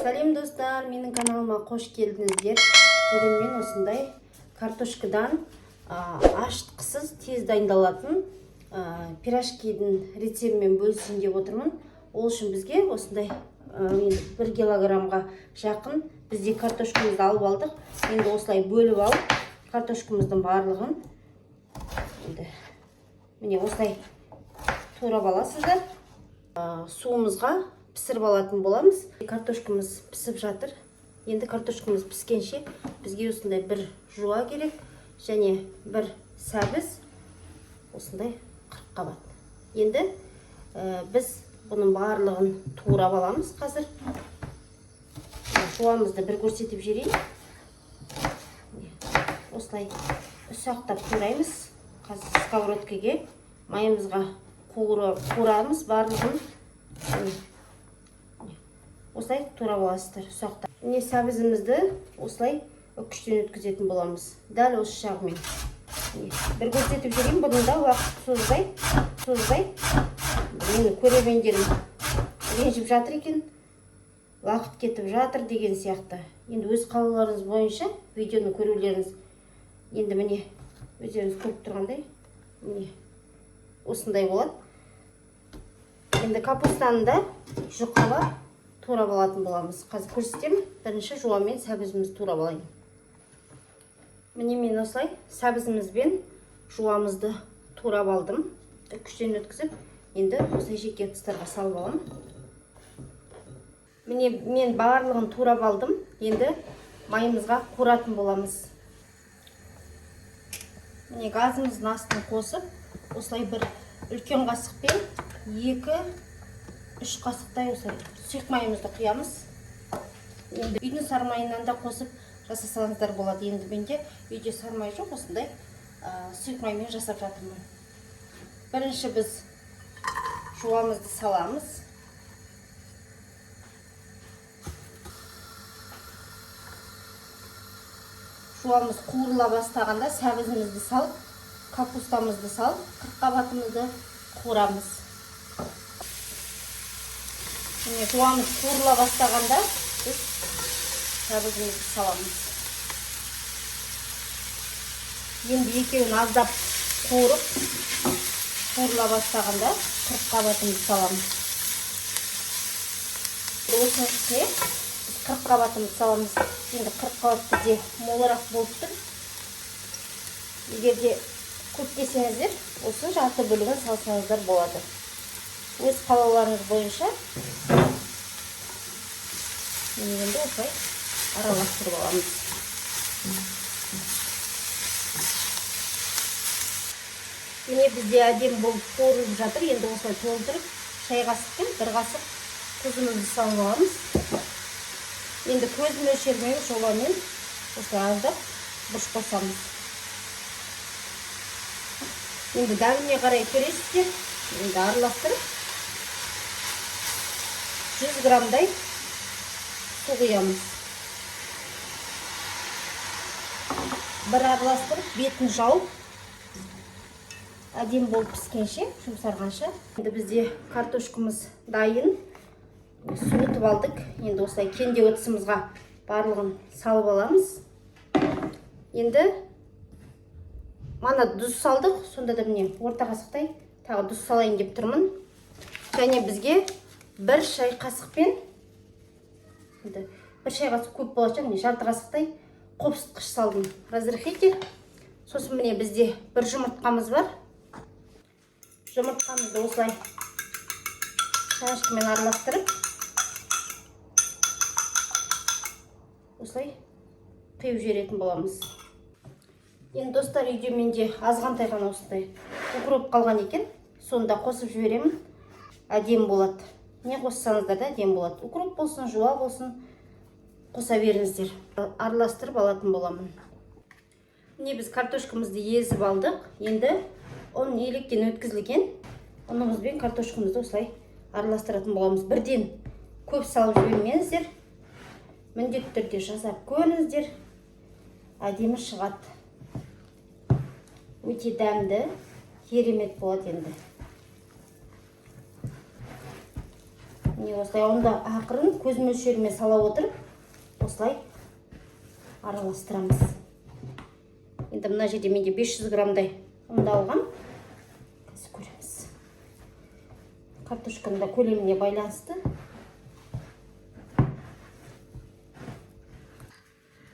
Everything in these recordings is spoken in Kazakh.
Сәлем достар, менің каналыма қош келдіңіздер. Бүгін мен осындай картошкадан ашытқысыз тез дайындалатын пирожкидің рецептімен бөлісейін деп отырмын. Ол үшін бізге осындай 1 килограммға жақын бізде картошкамызды алып алдық. Енді осылай бөліп алып, картошкамыздың барлығын міне осылай турап аласыздар. Суымызға пісіріп алатын боламыз. Картошкамыз пісіп жатыр. Енді картошкамыз піскенше бізге осындай бір жуа керек, және бір сәбіз, осындай 40 қабат. Енді біз бұның барлығын турап аламыз қазір. Жуамызды бір көрсетіп жіберейін. Осылай ұсақтап тураймыз. Қазір сковородкаға майымызға қуырамыз барлығын. Осылай турап аласыздар ұсақтап. Міне сәбізімізді осылай үккіштен өткізетін боламыз. Дәл осы жағымен. Бір көрсетіп жүрейін, бұның да уақыт созбай. Мені көрермендерім ренжіп жатыр екен, уақыт кетіп жатыр деген сияқты. Енді өз қалауларыңыз бойынша видеоны көрулеріңіз. Енді міне өздеріңіз көріп тұрғандай, міне осындай болады. Енді капустаны да жұқалап турап алатын боламыз. Қазір көрсетемін. Бірінші жуамен сәбізімізді турап алайын. Міне мен осылай сәбізімізбен жуамызды турап алдым. Үккіштен өткізіп, енді осылай жеке ыдыстарға салып аламын. Міне мен барлығын турап алдым. Енді майымызға қуыратын боламыз. Міне газымыздың астын қосып, осылай бір үлкен қасықпен 2-3 қасықтай осылай сұйық майымызды құямыз. Енді үйдің сармайынан да қосып жасасаңыздар болады. Енді менде үйде сармай жоқ, осындай сұйық маймен жасап жатырмын. Бірінші біз жуамызды саламыз. Жуамыз қуырыла бастағанда сәбізімізді салып, капустамызды салып, 40 қабатымызды қуырамыз. Жуамыз қуырыла бастағанда біз сәбізімізді саламыз. Енді екеуін аздап қуырып, қуырыла бастағанда 40 қабатымызды саламыз. Осының үстіне біз 40 қабатымызды саламыз. Енді 40 қабат бізде молырақ болып тұр. Егер де көп десеңіздер, осы жарты бөлігін салсаңыздар болады. Өз қалауларыңыз бойынша енді осылай араластырып аламыз. Міне бізде әдем болып қуырылып жатыр. Енді осылай толтырып, шай қасықпен 1 қасық тұзымызды салып аламыз. Енді көз мөлшермен жоламен осылай аздап бұрыш қосамыз. Енді дәміне қарай көресіздер. Енді араластырып 100 граммдай су құямыз. Бір араластырып, бетін жауып, әдем болып піскенше, жұмсарғанша. Енді бізде картошкамыз дайын. Суытып алдық. Енді осылай кенде ыдысымызға барлығын салып аламыз. Енді мана тұз салдық. Сонда да міне орта қасықтай тағы тұз салайын деп тұрмын. Және бізге 1 шай қасықпен, бір шай қасық көп болacak, жарты қасықтай қопсытқыш салдым. Разрыхитель. Сосын міне бізде 1 жұмыртқамыз бар. Жұмыртқамызды осылай шанышқымен араластырып, осылай қиып жіберетін боламыз. Енді достар, үйде менде азғантай ғана осындай укроп қалған екен. Сонда қосып жіберемін. Әдем болады. Не қоссаңыздар да әдем болады. Укроп болсын, жуа болсын, қоса беріңіздер. Араластырып алатын боламын. Міне біз картошкамызды езіп алдық. Енді ұн електен өткізілген ұнымызбен картошкамызды осылай араластыратын боламыз. Бірден көп салып жібермеңіздер. Міндетті түрде жасап көріңіздер. Әдемі шығады. Өте дәмді, керемет болады енді. Міне осылай онда ақырын көз мөлшерімен сала отырып, осылай араластырамыз. Енді мына жерде менде 500 граммдай ұнды алғам. Қазір көреміз. Картошканың да көлеміне байланысты.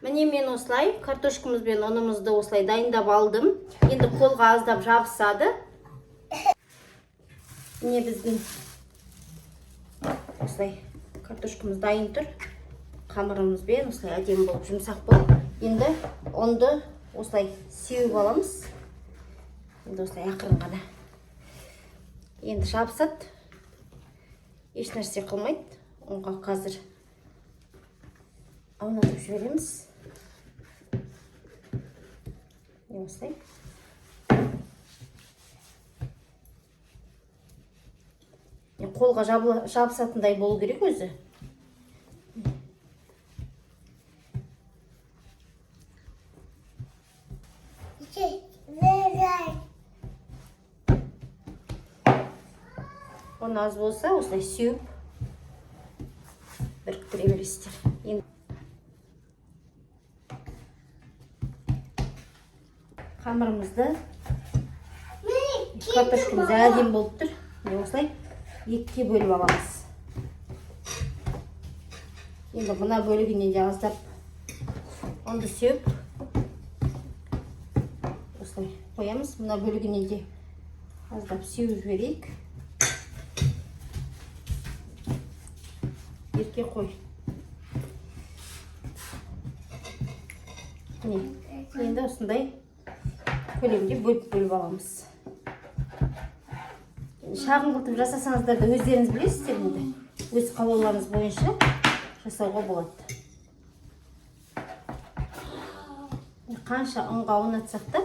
Міне мен осылай картошкамыз бен ұнымызды осылай дайындап алдым. Енді қолға аздап жабысады. Міне біздің осылай картошкамыз дайын тұр. Қамырымызбен осылай әдемі болып, жұмсақ болып. Енді ұнды осылай сеуіп аламыз. Енді осылай ақырын ғана. Енді жабысады. Еш нәрсе қылмайды. Онға қазір аунатып жібереміз. Осылай. Қолға жабысатындай болу керек өзі. Оны аз болса, осылай сеуіп біріктіре бересіздер. Қамырымызды картошкамыз әдемі болып тұр. Осылай екіге бөліп аламыз. Енді мына бөлігіне де аздап ұнды сеуіп осылай қоямыз. Мына бөлігіне де аздап сеуіп жіберейік. Ерке қой. Енді осындай көлемде бөліп аламыз. Шағын қылтып жасасаңыздар да өздеріңіз білесіздер енді. Өз қалауларыңыз бойынша жасауға болады. Қанша ұнға ұнатсақ та,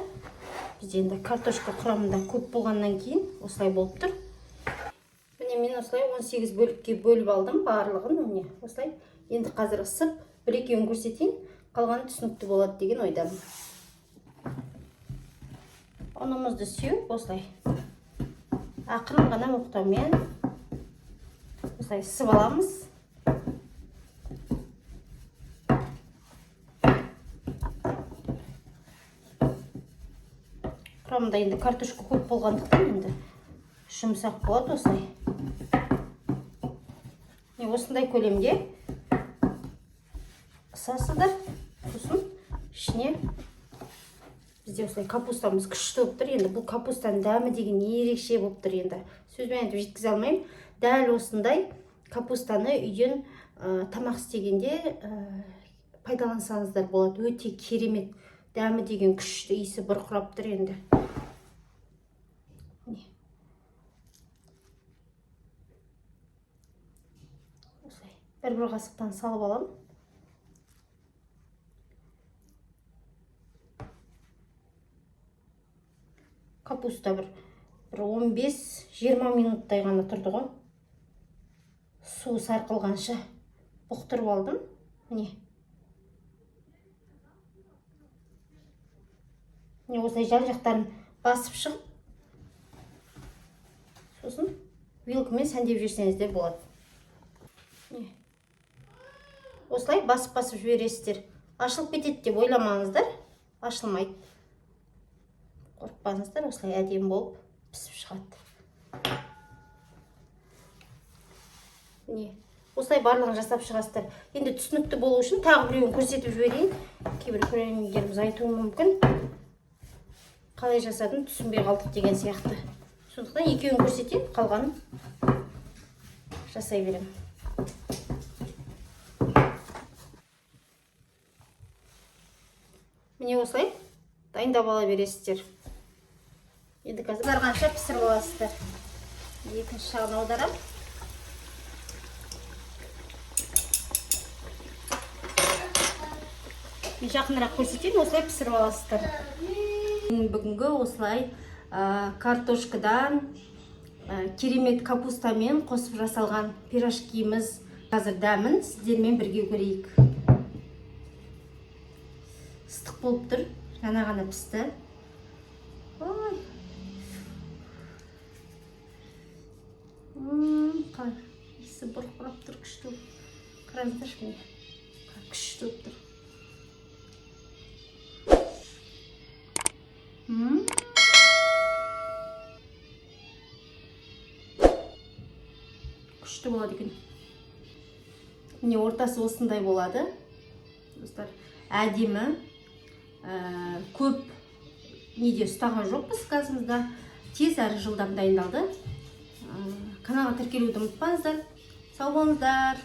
бізде енді картошка құрамында көп болғаннан кейін осылай болып тұр. Міне мен осылай 18 бөлікке бөліп алдым барлығын. Міне осылай. Енді қазір ысып, бір-екеуін көрсетейін, қалғаны түсінікті болады деген ойдамын. Ұнымызды сеуіп осылай ақырын ғана оқтаумен осылай сып аламыз. Құрамында енді картошка көп болғандықтан енді жұмсақ болады осылай. Осындай көлемде ысасыздар. Сосын ішіне бізде осылай капустамыз күшті болып тұр. Енді бұл капустаның дәмі деген ерекше болып тұр енді. Сөзбен айтып жеткізе алмаймын. Дәл осындай капустаны үйден тамақ істегенде пайдалансаңыздар болады. Өте керемет. Дәмі деген күшті, иісі бұрқырап тұр енді. Осылай бір қасықтан салып аламын. Капуста бір 15-20 минуттай ғана тұрды ғой. Су сарқылғанша бұқтырып алдым. Міне. Осылай жан-жақтарын басып шығып, сосын вилкамен сәндеп жесеңіздер болады. Осылай басып-басып жібересіздер. Ашылып кетеді деп ойламаңыздар. Ашылмайды. Қорықпаңыздар, осылай әдемі болып пісіп шығады. Осылай барлығын жасап шығасыздар. Енді түсінікті болу үшін тағы біреуін көрсетіп жіберейін. Кейбір көрермендеріміз айтуы мүмкін. Қалай жасадым, түсінбей қалдық деген сияқты. Сондықтан екеуін көрсетейін, қалғанын жасай беремін. Міне осылай дайындап ала бересіздер. Енді қазір барғанша пісіріп аласыздар. Екінші жағын аударам. Мен жақынырақ көрсетейін, осылай пісіріп аласыздар. Бүгінгі осылай картошкадан керемет капустамен қосып жасалған пирожкиміз қазір дәмін сіздермен бірге көрейік. Ыстық болып тұр, жаңа ғана пісті. иісі бұрқырап тұр, күшті. Қараңыздаршы міне. Күшті болып тұр. Күшті болады екен. Міне ортасы осындай болады. Достар, әдемі. Көп неде ұстаған жоқпыз газымызда. Тез әрі жылдам дайындалды. Каналға тіркелуді ұмытпаңыздар. Сау болыңыздар.